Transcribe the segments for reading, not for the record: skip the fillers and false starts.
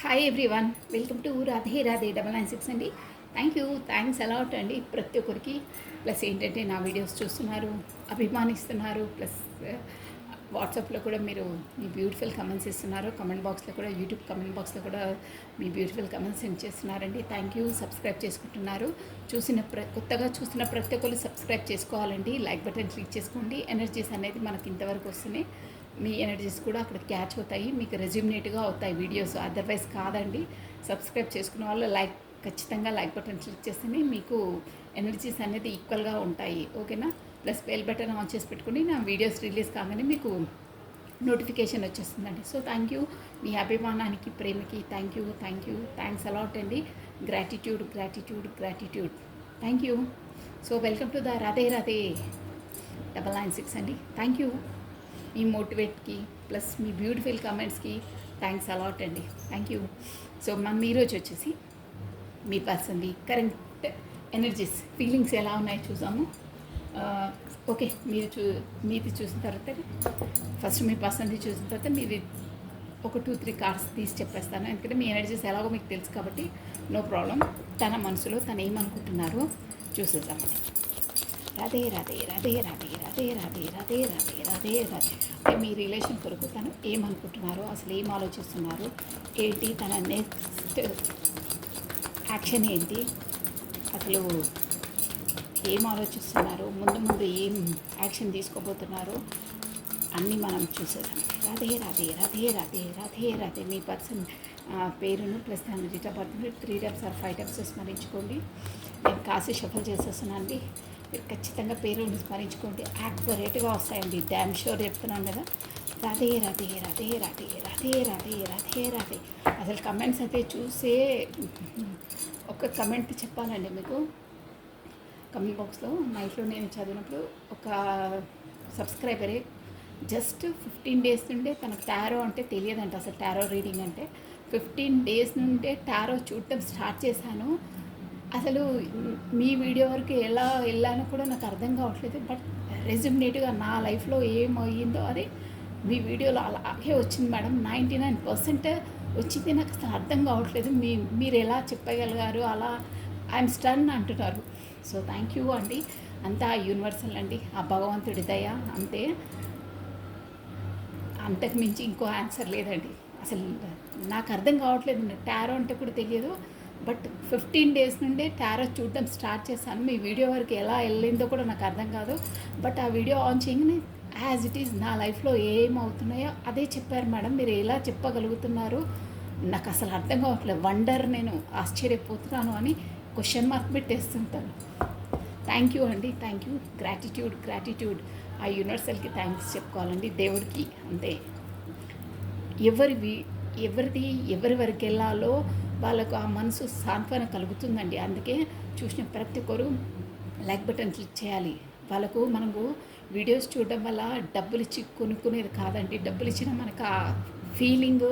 Hi everyone, welcome to Radhe Radhe 996 అండి. Thanks a lot అండి ప్రతి ఒక్కరికి. ప్లస్ ఏంటంటే నా వీడియోస్ చూస్తున్నారు, అభిమానిస్తున్నారు. ప్లస్ వాట్సాప్లో కూడా మీరు మీ బ్యూటిఫుల్ కమెంట్స్ ఇస్తున్నారు. కమెంట్ బాక్స్లో కూడా, యూట్యూబ్ కమెంట్ బాక్స్లో కూడా మీ బ్యూటిఫుల్ కమెంట్స్ సెండ్ చేస్తున్నారండి. Thank you. సబ్స్క్రైబ్ చేసుకుంటున్నారు. కొత్తగా చూసిన ప్రతి ఒక్కరు సబ్స్క్రైబ్ చేసుకోవాలండి. లైక్ బటన్ క్లిక్ చేసుకోండి. ఎనర్జీస్ అనేది మనకి ఇంతవరకు వస్తున్నాయి. మీ ఎనర్జీస్ కూడా అక్కడ క్యాచ్ అవుతాయి, మీకు రెజ్యూమినేట్గా అవుతాయి వీడియోస్. అదర్వైజ్ కాదండి. సబ్స్క్రైబ్ చేసుకున్న వాళ్ళు ఖచ్చితంగా లైక్ బటన్ క్లిక్ చేస్తేనే మీకు ఎనర్జీస్ అనేది ఈక్వల్గా ఉంటాయి. ఓకేనా? ప్లస్ బెల్ బటన్ ఆన్ చేసి పెట్టుకుని నా వీడియోస్ రిలీజ్ కాగానే మీకు నోటిఫికేషన్ వచ్చేస్తుందండి. So thank you. మీ అభిమానానికి, ప్రేమకి థ్యాంక్స్ అలాట్ అండి. Gratitude. Thank you. So welcome to the Radhe Radhe 996 అండి. Thank you. మీ మోటివేట్కి ప్లస్ మీ బ్యూటిఫుల్ కమెంట్స్కి థ్యాంక్స్ అలాట్ అండి. Thank you. సో మనం ఈరోజు వచ్చేసి మీ పర్సన్ది కరెంట్ ఎనర్జీస్, ఫీలింగ్స్ ఎలా ఉన్నాయో చూసాము. ఓకే, మీది చూసిన తర్వాత ఫస్ట్ మీ పర్సన్ది చూసిన తర్వాత మీది ఒక 2-3 కార్డ్స్ తీసి చెప్పేస్తాను. ఎందుకంటే మీ ఎనర్జీస్ ఎలాగో మీకు తెలుసు కాబట్టి నో ప్రాబ్లం. తన మనసులో తను ఏమనుకుంటున్నారో చూసేద్దామండి. రాధే రాధే రాధే రాధే రాధే రాధే రాధే రాధే రాధే రాధే. అంటే మీ రిలేషన్ కొరకు తను ఏమనుకుంటున్నారో, అసలు ఏం ఆలోచిస్తున్నారు, ఏంటి తన నెక్స్ట్ యాక్షన్ ఏంటి, అసలు ఏం ఆలోచిస్తున్నారు, ముందు ఏం యాక్షన్ తీసుకోబోతున్నారు అన్నీ మనం చూసేదాం. రాధే రాధే రాధే రాధే రాధే రాధే. మీ పర్సన్ పేరును ప్లస్ తన డేట్ ఆఫ్ బర్త్ని 3 టైమ్స్ ఆర్ 5 టైమ్స్ స్మరించుకోండి. నేను కాసి షఫల్ చేసేస్తున్నాను అండి. మీరు ఖచ్చితంగా పేరుని స్మరించుకోండి. యాక్యురేట్గా వస్తాయండి. డ్యామ్ షోర్ చెప్తున్నాను కదా. రాధే రాధే రాధే రాధే రాధే రాధే రాధే రాధే. అసలు కమెంట్స్ అయితే చూసే ఒక కమెంట్ చెప్పాలండి మీకు. కమెంట్ బాక్స్లో నైట్లో నేను చదివినప్పుడు ఒక సబ్స్క్రైబరే జస్ట్ 15 డేస్ నుండే తనకు టారో అంటే తెలియదంట. అసలు టారో రీడింగ్ అంటే 15 డేస్ నుండే టారో చూడటం స్టార్ట్ చేశాను. అసలు మీ వీడియో వరకు ఎలా వెళ్ళానో కూడా నాకు అర్థం కావట్లేదు. బట్ రెజ్యూమినేట్గా నా లైఫ్లో ఏమయ్యిందో అది మీ వీడియోలో అలాగే వచ్చింది మేడం. 99% వచ్చింది. నాకు అసలు అర్థం కావట్లేదు. మీరు ఎలా చెప్పగలిగారు, అలా ఐఎమ్ స్టన్ అంటున్నారు. సో థ్యాంక్ యూ అండి. అంతా యూనివర్సల్ అండి, ఆ భగవంతుడి దయ అంతే. అంతకు మించి ఇంకో ఆన్సర్ లేదండి. అసలు నాకు అర్థం కావట్లేదు. టారో అంటే కూడా తెలియదు. బట్ 15 డేస్ నుండే టారో చూడడం స్టార్ట్ చేశాను. మీ వీడియో వరకు ఎలా వెళ్ళిందో కూడా నాకు అర్థం కాదు. బట్ ఆ వీడియో ఆన్ చేయగానే యాజ్ ఇట్ ఈజ్ నా లైఫ్లో ఏమవుతున్నాయో అదే చెప్పారు మేడం. మీరు ఎలా చెప్పగలుగుతున్నారు, నాకు అసలు అర్థం కావట్లేదు. వండర్, నేను ఆశ్చర్యపోతున్నాను అని క్వశ్చన్ మార్క్ పెట్టేస్తుంటాను. థ్యాంక్ యూ అండి. Thank you. గ్రాటిట్యూడ్. ఆ యూనివర్సల్కి థ్యాంక్స్ చెప్పుకోవాలండి, దేవుడికి అంతే. ఎవరి వరకు వెళ్ళాలో వాళ్ళకు ఆ మనసు సాంత్వన కలుగుతుందండి. అందుకే చూసిన ప్రతి ఒక్కరు లైక్ బటన్ క్లిక్ చేయాలి. మనకు వీడియోస్ చూడడం వల్ల డబ్బులు ఇచ్చి కొనుక్కునేది కాదండి. డబ్బులు ఇచ్చినా మనకు ఆ ఫీలింగ్,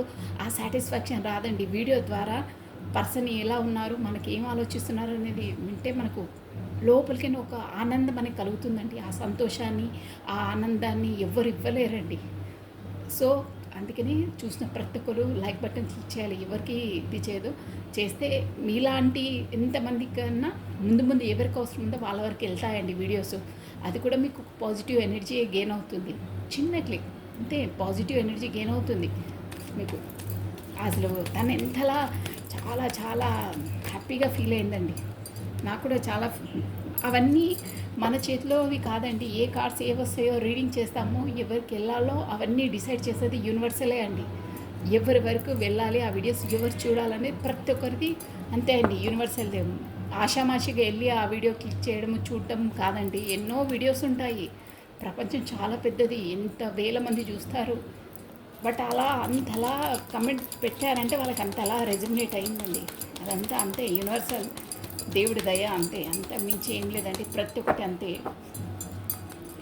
ఆ సాటిస్ఫాక్షన్ రాదండి. వీడియో ద్వారా పర్సన్ ఎలా ఉన్నారు, మనకి ఏం ఆలోచిస్తున్నారు అనేది వింటే మనకు లోపలికి ఒక ఆనందం అనేది కలుగుతుందండి. ఆ సంతోషాన్ని, ఆ ఆనందాన్ని ఎవ్వరు ఇవ్వలేరండి. సో అందుకని చూసిన ప్రతి ఒక్కరు లైక్ బటన్ క్లిక్ చేయాలి. ఎవరికి ఇది చేయదు. చేస్తే మీలాంటి ఎంతమంది కన్నా ముందు ఎవరికి అవసరం ఉందో వాళ్ళ వరకు వెళ్తాయండి వీడియోస్. అది కూడా మీకు పాజిటివ్ ఎనర్జీ గెయిన్ అవుతుంది. చిన్న క్లిక్ అంతే, పాజిటివ్ ఎనర్జీ గెయిన్ అవుతుంది మీకు. అసలు తను ఎంతలా చాలా హ్యాపీగా ఫీల్ అయిందండి. నాకు కూడా చాలా. అవన్నీ మన చేతిలో అవి కాదండి. ఏ కార్డ్స్ వస్తాయో రీడింగ్ చేస్తామో, ఎవరికి వెళ్ళాలో అవన్నీ డిసైడ్ చేసేది యూనివర్సలే అండి. ఎవరి వరకు వెళ్ళాలి, ఆ వీడియోస్ ఎవరు చూడాలనేది ప్రతి ఒక్కరిది అంతే అండి. యూనివర్సల్ ఆషామాషిగా వెళ్ళి ఆ వీడియో క్లిక్ చేయడం, చూడటం కాదండి. ఎన్నో వీడియోస్ ఉంటాయి. ప్రపంచం చాలా పెద్దది. ఎంత వేల మంది చూస్తారు. బట్ అంతలా కమెంట్ పెట్టారంటే వాళ్ళకి అంతలా రెజ్యూమినేట్ అయిందండి. అదంతా అంతే, యూనివర్సల్, దేవుడి దయ అంతే. అంత మించి ఏం లేదండి. ప్రతి ఒక్కటి అంతే.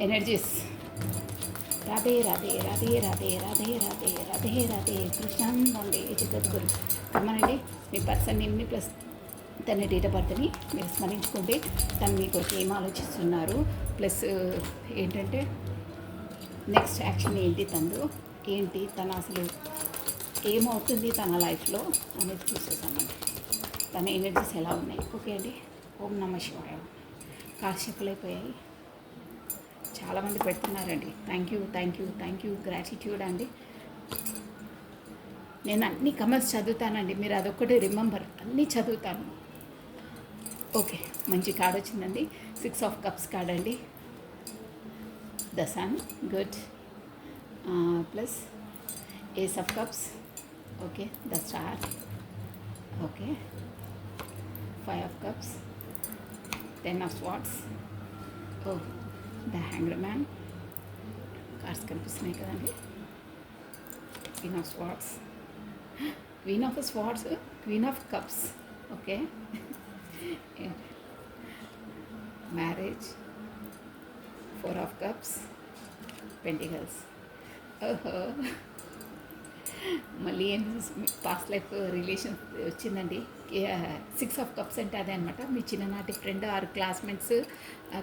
ఎనర్జీస్. రాధే రాధే రాధే రాధే రాధే రాధే రాధే రాధే. కృష్ణాండి జగద్గురు. కమ్మనండి. మీ పర్సన్ నేమ్ని ప్లస్ తన డేట్ ఆఫ్ బర్త్ని మీరు స్మరించుకోండి. తను మీ కొరకు ఏం ఆలోచిస్తున్నారు, ప్లస్ ఏంటంటే నెక్స్ట్ యాక్షన్ ఏంటి, తను అసలు ఏమవుతుంది తన లైఫ్లో అనేది చూసేసామండి. తన ఎనర్జీస్ ఎలా ఉన్నాయి. ఓకే అండి. ఓం నమ శివాయ. కాశీపులైపోయాయి. చాలామంది పెడుతున్నారండి. Thank you, thank you, thank you, gratitude అండి. నేను అన్ని కమెంట్స్ చదువుతానండి, మీరు అదొక్కటి రిమెంబర్, అన్నీ చదువుతాను. ఓకే, మంచి కార్డ్ వచ్చిందండి. 6 ఆఫ్ కప్స్ కార్డ్ అండి. The sun, good, plus ace of cups, okay, the star, okay, 5 of cups, 10 of swords, oh the hanged man. Cards కనిపిస్తున్నాయి కదండి. Queen of swords, queen of swords, queen of cups, okay, marriage, 4 of cups, pentacles. ఓహో, మళ్ళీ ఏం past life relation వచ్చిందండి. 6 of cups అంటే అదే అనమాట. మీ చిన్ననాటి ఫ్రెండ్ ఆర్ క్లాస్మేట్స్,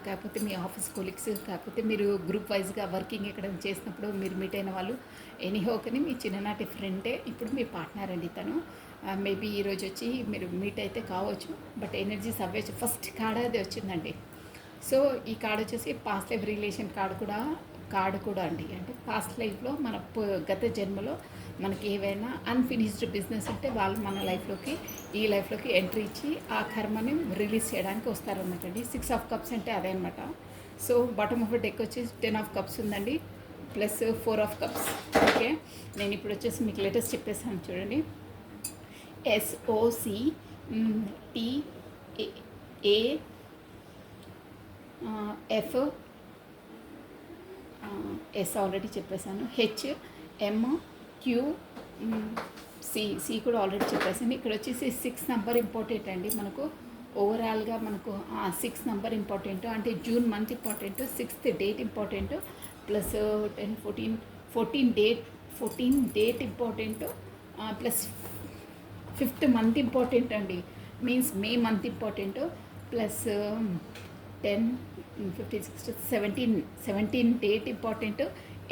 కాకపోతే మీ ఆఫీస్ కొలీగ్స్, కాకపోతే మీరు గ్రూప్ వైజ్గా వర్కింగ్ ఎక్కడ చేసినప్పుడు మీరు మీట్ అయిన వాళ్ళు, ఎనీహో కానీ మీ చిన్ననాటి ఫ్రెండే ఇప్పుడు మీ పార్ట్నర్ అండి. తను మేబీ ఈరోజు వచ్చి మీరు మీట్ అయితే కావచ్చు, బట్ ఎనర్జీస్ అవ్వచ్చు. ఫస్ట్ కార్డ్ అది వచ్చిందండి. సో ఈ కార్డ్ వచ్చేసి పాస్ట్ లైఫ్ రిలేషన్ కార్డు కూడా అండి. అంటే పాస్ట్ లైఫ్లో మన గత జన్మలో మనకి ఏవైనా అన్ఫినిష్డ్ బిజినెస్ ఉంటే వాళ్ళు మన లైఫ్లోకి, ఈ లైఫ్లోకి ఎంట్రీ ఇచ్చి ఆ కర్మని రిలీజ్ చేయడానికి వస్తారన్నమాట అండి. 6 ఆఫ్ కప్స్ అంటే అదే అనమాట. సో బాటమ్ ఆఫ్ డెక్ వచ్చేసి 10 ఆఫ్ కప్స్ ఉందండి, ప్లస్ 4 ఆఫ్ కప్స్. ఓకే, నేను ఇప్పుడు వచ్చేసి మీకు లేటెస్ట్ చెప్పేసాను చూడండి. SOCTAF, ఎస్ ఆల్రెడీ చెప్పేశాను. HMQC కూడా ఆల్రెడీ చెప్పేసాను. ఇక్కడ వచ్చేసి 6 నెంబర్ ఇంపార్టెంట్ అండి. మనకు ఓవరాల్గా మనకు 6 నెంబర్ ఇంపార్టెంట్, అంటే June month important, 6th date important, plus 10, 14 date important, plus 5th month important అండి. Means May month important, plus 10, 15, 16, 17 date important,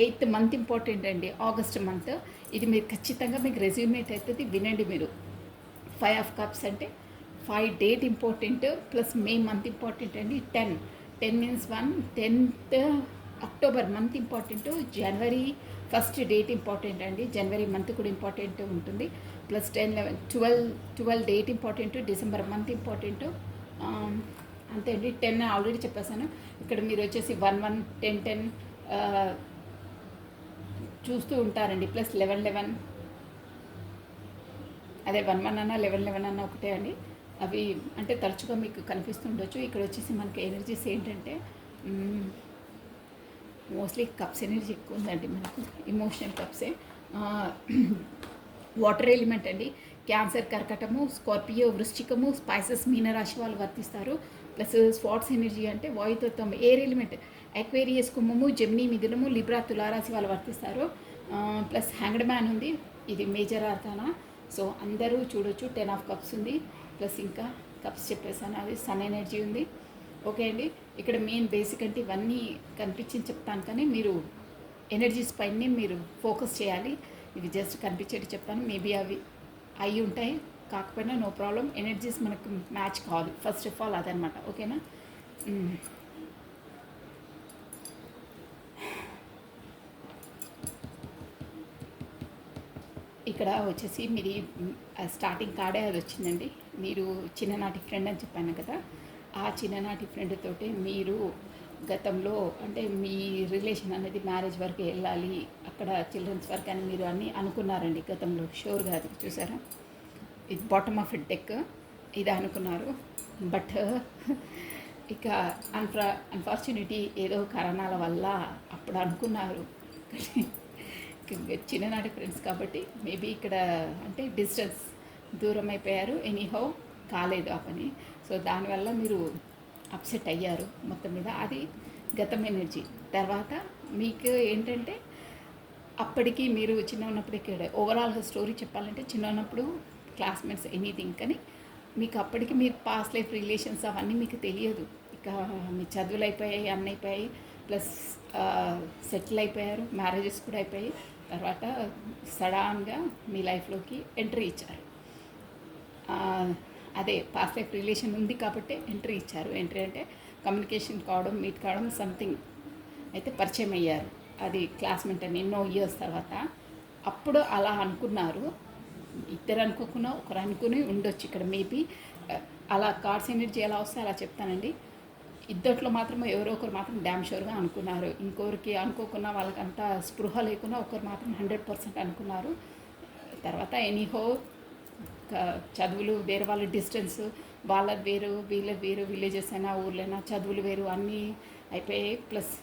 8th month important అండి, ఆగస్ట్ మంత్. ఇది మీరు ఖచ్చితంగా మీకు రెజ్యూమేట్ అవుతుంది, వినండి మీరు. 5 ఆఫ్ కప్స్ అంటే 5 date important, plus May month important అండి. 10 means 10th October month important, జనవరి 1st డేట్ ఇంపార్టెంట్ అండి, జనవరి మంత్ కూడా ఇంపార్టెంట్ ఉంటుంది, plus 10, 11, 12 date important, December month important. అంతే అండి. 10 ఆల్రెడీ చెప్పేసాను. ఇక్కడ మీరు వచ్చేసి 1, 10, 10 చూస్తూ ఉంటారండి, ప్లస్ 11, అదే 11 అన్న 11 అన్న ఒకటే అండి. అవి అంటే తరచుగా మీకు కనిపిస్తుండొచ్చు. ఇక్కడ వచ్చేసి మనకి ఎనర్జీస్ ఏంటంటే మోస్ట్లీ కప్స్ ఎనర్జీ ఎక్కువ ఉందండి మనకు, ఇమోషనల్ కప్సే. వాటర్ ఎలిమెంట్ అండి. క్యాన్సర్, కర్కటము, స్కార్పియో, వృశ్చికము, స్పైసెస్, మీనరాశి వాళ్ళు వర్తిస్తారు. ప్లస్ స్పాట్స్ ఎనర్జీ అంటే వాయుతత్వం, ఎయిర్ ఎలిమెంట్, అక్వేరియస్, కుంభము, జెమినీ, మిథునము, లిబ్రా, తులారాశి వాళ్ళు వర్తిస్తారు. ప్లస్ హ్యాంగ్డ్ మ్యాన్ ఉంది, ఇది మేజర్ ఆర్కానా. సో అందరూ చూడొచ్చు. 10 ఆఫ్ కప్స్ ఉంది, ప్లస్ ఇంకా కప్స్ చెప్పేసాను, అది సన్ ఎనర్జీ ఉంది. ఓకే అండి. ఇక్కడ మెయిన్ బేసిక్ అంటే ఇవన్నీ కనిపించింది చెప్తాను, కానీ మీరు ఎనర్జీస్ పైనే మీరు ఫోకస్ చేయాలి. ఇవి జస్ట్ కనిపించేటి చెప్తాను, మేబీ అవి అయి ఉంటాయి, కాకపోయినా నో ప్రాబ్లం. ఎనర్జీస్ మనకు మ్యాచ్ కావాలి ఫస్ట్ ఆఫ్ ఆల్, అదనమాట. ఓకేనా. ఇక్కడ వచ్చేసి మీది స్టార్టింగ్ కార్డే అది వచ్చిందండి. మీరు చిన్ననాటి ఫ్రెండ్ అని చెప్పాను కదా, ఆ చిన్ననాటి ఫ్రెండ్ తోటి మీరు గతంలో అంటే మీ రిలేషన్ అనేది మ్యారేజ్ వరకు వెళ్ళాలి, అక్కడ చిల్డ్రన్స్ వరకు అని మీరు అన్నీ అనుకున్నారండి గతంలో, షూర్గా. అది చూసారా, ఇది బాటమ్ ఆఫ్ డెక్, ఇది అనుకున్నారు. బట్ ఇక అన్ఫార్చునేట్లీ ఏదో కారణాల వల్ల అప్పుడు అనుకున్నారు, చిన్ననాటి ఫ్రెండ్స్ కాబట్టి మేబీ ఇక్కడ అంటే డిస్టెన్స్, దూరం అయిపోయారు, ఎనీహౌ కాలేదు ఆ పని. సో దానివల్ల మీరు అప్సెట్ అయ్యారు మొత్తం మీద. అది గతం ఎనర్జీ. తర్వాత మీకు ఏంటంటే అప్పటికి మీరు చిన్న ఉన్నప్పుడు ఇక్కడ ఓవరాల్గా స్టోరీ చెప్పాలంటే, చిన్న ఉన్నప్పుడు క్లాస్మేట్స్ ఎనీథింగ్, కానీ మీకు అప్పటికి మీరు పాస్ట్ లైఫ్ రిలేషన్స్ అవన్నీ మీకు తెలియదు. ఇక మీ చదువులు అయిపోయాయి, అన్నీ అయిపోయాయి, ప్లస్ సెటిల్ అయిపోయారు, మ్యారేజెస్ కూడా అయిపోయాయి. తర్వాత సడన్గా మీ లైఫ్లోకి ఎంట్రీ ఇచ్చారు. అదే పాస్ట్ లైఫ్ రిలేషన్ ఉంది కాబట్టి ఎంట్రీ ఇచ్చారు. ఎంట్రీ అంటే కమ్యూనికేషన్ కావడం, మీట్ కావడం, సంథింగ్ అయితే పరిచయం అయ్యారు. అది క్లాస్మేట్ అని ఎన్నో ఇయర్స్ తర్వాత. అప్పుడు అలా అనుకున్నారు. ఇద్దరు అనుకోకుండా ఒకరు అనుకుని ఉండొచ్చు ఇక్కడ మేబీ. అలా కార్డ్స్ ఎనర్జీ ఎలా వస్తే అలా చెప్తానండి. ఇద్దట్లో మాత్రం ఎవరో ఒకరు మాత్రం డ్యామ్ షూర్గా అనుకున్నారు. ఇంకొకరికి అనుకోకుండా వాళ్ళకంత స్పృహ లేకుండా ఒకరు మాత్రం 100% అనుకున్నారు. తర్వాత ఎనీహో చదువులు వేరే వాళ్ళ డిస్టెన్స్, వాళ్ళది వేరు వీళ్ళది వేరు, విలేజెస్ అయినా ఊర్లైనా చదువులు వేరు అన్నీ అయిపోయాయి. ప్లస్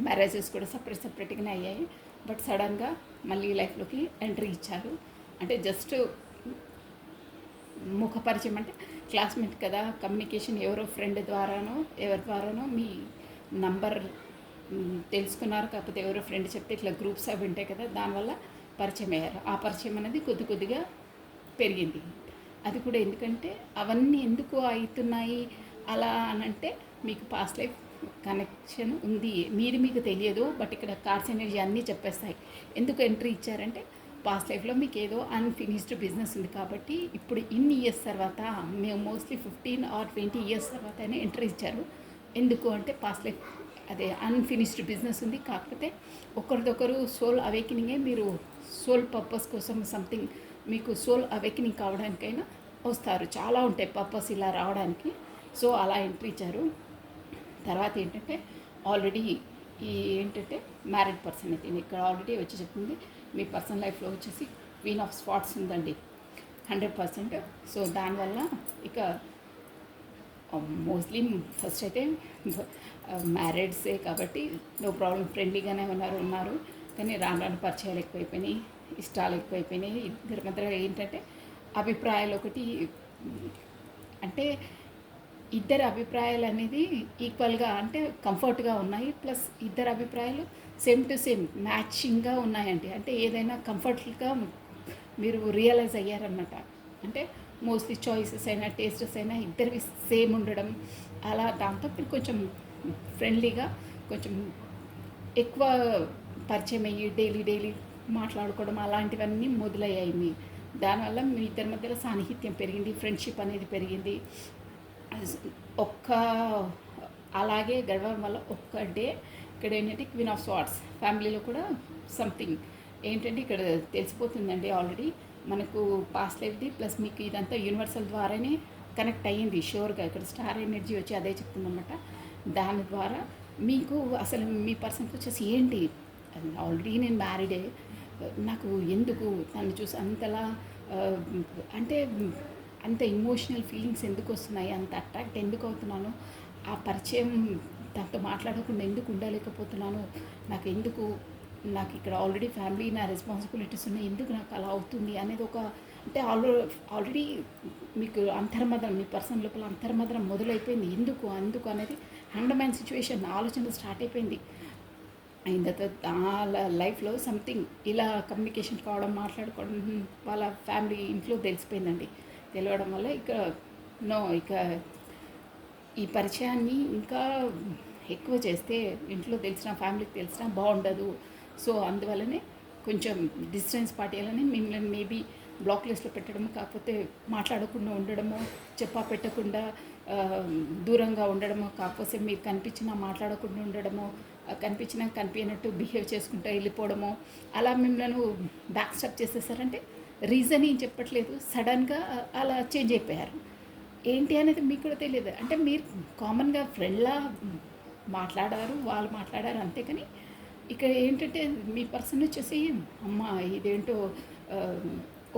మ్యారేజెస్ కూడా సపరేట్గానే అయ్యాయి. బట్ సడన్గా మళ్ళీ లైఫ్లోకి ఎంట్రీ ఇచ్చారు. అంటే జస్ట్ ముఖపరిచయం అంటే క్లాస్మేట్ కదా, కమ్యూనికేషన్ ఎవరో ఫ్రెండ్ ద్వారానో ఎవరి ద్వారానో మీ నంబర్ తెలుసుకున్నారు. కాకపోతే ఎవరో ఫ్రెండ్ చెప్తే ఇట్లా గ్రూప్స్ అవి ఉంటాయి కదా, దానివల్ల పరిచయం అయ్యారు. ఆ పరిచయం అనేది కొద్దిగా పెరిగింది. అది కూడా ఎందుకంటే అవన్నీ ఎందుకు అవుతున్నాయి అలా అనంటే మీకు పాస్ట్ లైఫ్ కనెక్షన్ ఉంది, మీకు తెలియదు. బట్ ఇక్కడ కార్డ్స్ ఎనర్జీ అన్నీ చెప్పేస్తాయి. ఎందుకు ఎంట్రీ ఇచ్చారంటే పాస్ట్ లైఫ్లో మీకు ఏదో అన్ఫినిష్డ్ బిజినెస్ ఉంది కాబట్టి ఇప్పుడు ఇన్ని ఇయర్స్ తర్వాత, మేము మోస్ట్లీ 15 or 20 ఇయర్స్ తర్వాతనే ఎంట్రీ ఇచ్చారు. ఎందుకు అంటే పాస్ట్ లైఫ్ అదే అన్ఫినిష్డ్ బిజినెస్ ఉంది. కాకపోతే ఒకరిదొకరు సోల్ అవేకినింగే, మీరు సోల్ పర్పస్ కోసం సంథింగ్ మీకు సోల్ అవేకినింగ్ కావడానికైనా వస్తారు. చాలా ఉంటాయి పర్పస్ ఇలా రావడానికి. సో అలా ఎంట్రీ ఇచ్చారు. తర్వాత ఏంటంటే ఆల్రెడీ ఏంటంటే మ్యారీడ్ పర్సన్ అయితే ఇక్కడ ఆల్రెడీ వచ్చి చెప్తుంది. మీ పర్సనల్ లైఫ్లో వచ్చేసి క్వీన్ ఆఫ్ స్పాట్స్ ఉందండి 100%. సో దానివల్ల ఇక మోస్ట్లీ ఫస్ట్ అయితే మ్యారీడ్సే కాబట్టి నో ప్రాబ్లం, ఫ్రెండ్లీగానే ఉన్నారు. కానీ రాను పరిచయాలు ఎక్కువైపోయినాయి, ఇష్టాలు ఎక్కువైపోయినాయి. ఇద్దరి మధ్య ఏంటంటే అభిప్రాయాలు ఒకటి అంటే ఇద్దరు అభిప్రాయాలు అనేది ఈక్వల్గా అంటే కంఫర్ట్గా ఉన్నాయి. ప్లస్ ఇద్దరు అభిప్రాయాలు సేమ్ టు సేమ్ మ్యాచింగ్గా ఉన్నాయండి. అంటే ఏదైనా కంఫర్ట్గా మీరు రియలైజ్ అయ్యారన్నమాట. అంటే మోస్ట్లీ చాయిసెస్ అయినా టేస్టెస్ అయినా ఇద్దరివి సేమ్ ఉండడం, అలా దాంతో మీరు కొంచెం ఫ్రెండ్లీగా కొంచెం ఎక్కువ పరిచయం అయ్యి డైలీ మాట్లాడుకోవడం అలాంటివన్నీ మొదలయ్యాయి. దానివల్ల మీ ఇద్దరి మధ్యలో సాన్నిహిత్యం పెరిగింది, ఫ్రెండ్షిప్ అనేది పెరిగింది. అలాగే గడవడం వల్ల ఒక్క డే ఇక్కడ ఏంటంటే క్వీన్ ఆఫ్ స్వార్డ్స్ ఫ్యామిలీలో కూడా సంథింగ్ ఏంటంటే ఇక్కడ తెలిసిపోతుందండి. ఆల్రెడీ మనకు పాస్ట్ లైఫ్ది ప్లస్ మీకు ఇదంతా యూనివర్సల్ ద్వారానే కనెక్ట్ అయ్యింది షూర్గా. ఇక్కడ స్టార్ ఎనర్జీ వచ్చి అదే చెప్తుందన్నమాట. దాని ద్వారా మీకు అసలు మీ పర్సన్కి వచ్చేసి ఏంటి, ఆల్రెడీ నేను మ్యారీడే, నాకు ఎందుకు తను చూసి అంతలా అంటే అంత ఇమోషనల్ ఫీలింగ్స్ ఎందుకు వస్తున్నాయి, అంత అట్రాక్ట్ ఎందుకు అవుతున్నాను, ఆ పరిచయం తనతో మాట్లాడకుండా ఎందుకు ఉండలేకపోతున్నాను, నాకు ఇక్కడ ఆల్రెడీ ఫ్యామిలీ నా రెస్పాన్సిబిలిటీస్ ఉన్నాయి, ఎందుకు నాకు అలా అవుతుంది అనేది ఒక అంటే ఆల్రెడీ మీకు అంతర్మదనం, మీ పర్సన్ లోపల అంతర్మదనం మొదలైపోయింది. అందుకు అనేది అండర్మైన్ సిచ్యువేషన్ ఆలోచన స్టార్ట్ అయిపోయింది. అయిన తర్వాత లైఫ్లో సంథింగ్ ఇలా కమ్యూనికేషన్ కావడం, మాట్లాడుకోవడం వాళ్ళ ఫ్యామిలీ ఇంట్లో తెలిసిపోయిందండి. తెలియడం వల్ల ఇక ఈ పరిచయాన్ని ఇంకా ఎక్కువ చేస్తే ఇంట్లో తెలిసిన ఫ్యామిలీకి తెలిసినా బాగుండదు. సో అందువల్లనే కొంచెం డిస్టెన్స్ పార్టీలని మిమ్మల్ని మేబీ బ్లాక్ లిస్ట్లో పెట్టడము, కాకపోతే మాట్లాడకుండా ఉండడము, పెట్టకుండా దూరంగా ఉండడము, కాకపోతే మీరు కనిపించినా మాట్లాడకుండా ఉండడము, కనిపించినా కనిపించినట్టు బిహేవ్ చేసుకుంటూ వెళ్ళిపోవడము, అలా మిమ్మల్ని బ్యాక్ స్టెప్ చేసేసారంటే రీజన్ ఏం చెప్పట్లేదు, సడన్గా అలా చేంజ్ అయిపోయారు. ఏంటి అనేది మీకు కూడా తెలియదు. అంటే మీరు కామన్గా ఫ్రెండ్లా మాట్లాడారు, వాళ్ళు మాట్లాడారు అంతే. కానీ ఇక్కడ ఏంటంటే మీ పర్సన్ వచ్చేసి అమ్మ ఇదేంటో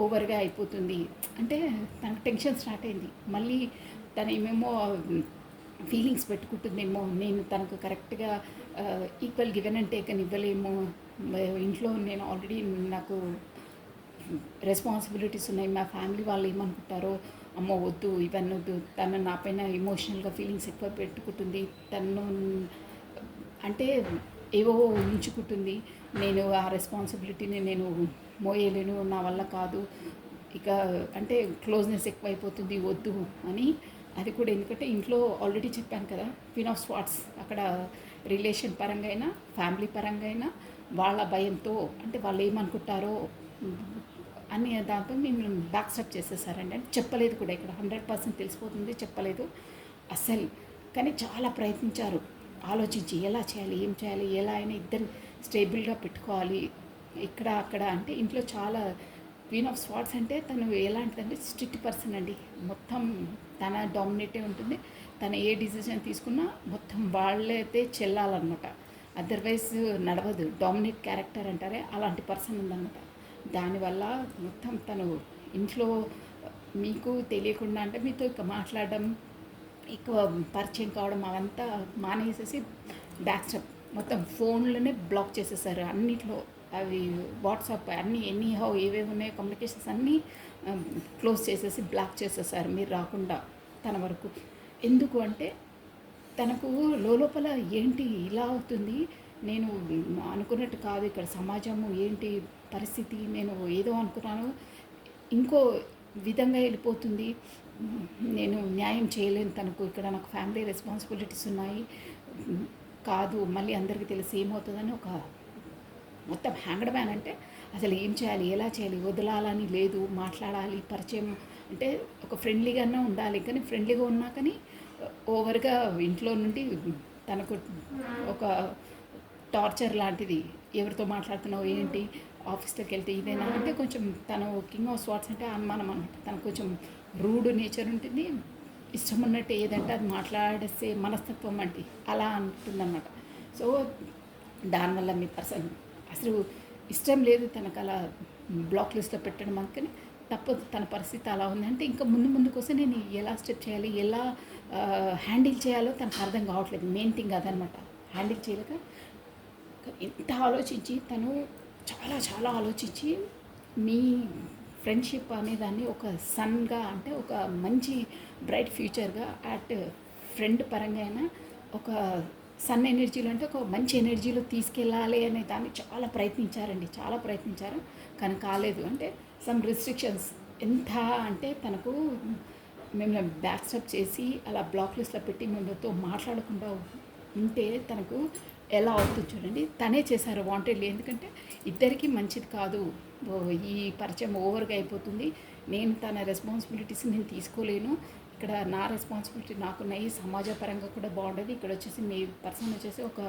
ఓవర్గా అయిపోతుంది అంటే తనకు టెన్షన్ స్టార్ట్ అయింది. మళ్ళీ తను ఏమేమో ఫీలింగ్స్ పెట్టుకుంటుందేమో, నేను తనకు కరెక్ట్గా ఈక్వల్ గివెన్ అండ్ టేకన్ ఇవ్వలేమో, ఇంట్లో నేను ఆల్రెడీ నాకు రెస్పాన్సిబిలిటీస్ ఉన్నాయి, మా ఫ్యామిలీ వాళ్ళు ఏమనుకుంటారో, అమ్మో వద్దు ఇవన్నీ వద్దు, తను నా పైన ఎమోషనల్గా ఫీలింగ్స్ ఎక్కువ పెట్టుకుంటుంది, తను అంటే ఏవో ఉంచుకుంటుంది, నేను ఆ రెస్పాన్సిబిలిటీని నేను మోయలేను, నా వల్ల కాదు, ఇక అంటే క్లోజ్నెస్ ఎక్కువైపోతుంది, వద్దు అని. అది కూడా ఎందుకంటే ఇంట్లో ఆల్రెడీ చెప్పాను కదా, క్వీన్ ఆఫ్ స్వార్డ్స్ అక్కడ రిలేషన్ పరంగా అయినా ఫ్యామిలీ పరంగా అయినా వాళ్ళ భయంతో అంటే వాళ్ళు ఏమనుకుంటారో అని దాంతో మేము బ్యాక్ స్టెప్ చేసేసారండి. అంటే చెప్పలేదు కూడా, ఇక్కడ 100% తెలిసిపోతుంది, చెప్పలేదు అస్సలు. కానీ చాలా ప్రయత్నించారు ఆలోచించి ఎలా చేయాలి, ఏం చేయాలి, ఎలా అయినా ఇద్దరు స్టేబుల్గా పెట్టుకోవాలి ఇక్కడ అక్కడ. అంటే ఇంట్లో చాలా క్వీన్ ఆఫ్ స్వార్డ్స్ అంటే తను ఎలాంటిదంటే స్ట్రిక్ట్ పర్సన్ అండి. మొత్తం తన డామినేటే ఉంటుంది. తను ఏ డిసిజన్ తీసుకున్నా మొత్తం వాళ్ళైతే చెల్లాలన్నమాట, అదర్వైజ్ నడవదు. డామినేట్ క్యారెక్టర్ అంటారే అలాంటి పర్సన్ ఉందన్నమాట. దానివల్ల మొత్తం తను ఇంట్లో మీకు తెలియకుండా అంటే మీతో ఇక మాట్లాడడం, ఎక్కువ పరిచయం కావడం అవంతా మానేసేసి బ్యాక్ స్టెప్ మొత్తం ఫోన్లోనే బ్లాక్ చేసేసారు అన్నిట్లో. అవి వాట్సాప్ అన్నీ ఎనీ హౌ ఏవేవి ఉన్నాయో కమ్యూనికేషన్స్ అన్నీ క్లోజ్ చేసేసి బ్లాక్ చేసేసారు మీరు రాకుండా తన వరకు. ఎందుకు అంటే తనకు లోపల ఏంటి ఇలా అవుతుంది, నేను అనుకున్నట్టు కాదు, ఇక్కడ సమాజము ఏంటి పరిస్థితి, నేను ఏదో అనుకున్నాను ఇంకో విధంగా వెళ్ళిపోతుంది, నేను న్యాయం చేయలేను తనకు, ఇక్కడ నాకు ఫ్యామిలీ రెస్పాన్సిబిలిటీస్ ఉన్నాయి, కాదు మళ్ళీ అందరికీ తెలిసి ఏమవుతుందని ఒక మొత్తం హ్యాంగ్డ్ మ్యాన్. అంటే అసలు ఏం చేయాలి, ఎలా చేయాలి, వదలాలని లేదు, మాట్లాడాలి, పరిచయం అంటే ఒక ఫ్రెండ్లీగానే ఉండాలి. కానీ ఫ్రెండ్లీగా ఉన్నా కానీ ఓవర్గా ఇంట్లో నుండి తనకు ఒక టార్చర్ లాంటిది, ఎవరితో మాట్లాడుతున్నావు ఏంటి, ఆఫీస్లోకి వెళ్తే ఇదేనా అంటే కొంచెం తను కింగ్ ఆఫ్ స్వార్డ్స్ అంటే అనుమానం అనమాట. తనకు కొంచెం రూడ్ నేచర్ ఉంటుంది, ఇష్టం ఉన్నట్టు ఏదంటే అది మాట్లాడేసే మనస్తత్వం అంటే అలా అంటుందన్నమాట. సో దానివల్ల మీ పర్సన్ అసలు ఇష్టం లేదు తనకు అలా బ్లాక్ లిస్ట్లో పెట్టడం అందుకని తప్పదు, తన పరిస్థితి అలా ఉందంటే ఇంకా ముందు కోసం నేను ఎలా స్టెప్ చేయాలి, ఎలా హ్యాండిల్ చేయాలో తనకు అర్థం కావట్లేదు. మెయిన్ థింగ్ అదనమాట. హ్యాండిల్ చేయలేక ఎంత ఆలోచించి తను చాలా చాలా ఆలోచించి మీ ఫ్రెండ్షిప్ అనేదాన్ని ఒక సన్గా అంటే ఒక మంచి బ్రైట్ ఫ్యూచర్గా అట్ ఫ్రెండ్ పరంగా అయినా ఒక సన్ ఎనర్జీలో అంటే ఒక మంచి ఎనర్జీలో తీసుకెళ్ళాలి అనే దాన్ని చాలా ప్రయత్నించారండి, చాలా ప్రయత్నించారు కానీ కాలేదు. అంటే సమ్ రిస్ట్రిక్షన్స్ ఎంత అంటే తనకు మేము బ్యాక్ స్టెప్ చేసి అలా బ్లాక్ లిస్ట్లో పెట్టి మేముతో మాట్లాడకుండా ఉంటే తనకు ఎలా అవుతుంది చూడండి. తనే చేశారు వాంటెడ్లీ, ఎందుకంటే ఇద్దరికీ మంచిది కాదు, ఈ పరిచయం ఓవర్గా అయిపోతుంది, నేను తన రెస్పాన్సిబిలిటీస్ నేను తీసుకోలేను, ఇక్కడ నా రెస్పాన్సిబిలిటీ నాకున్నాయి, సమాజపరంగా కూడా బాగుండదు, ఇక్కడ వచ్చేసి మీ పర్సన్ వచ్చేసి ఒక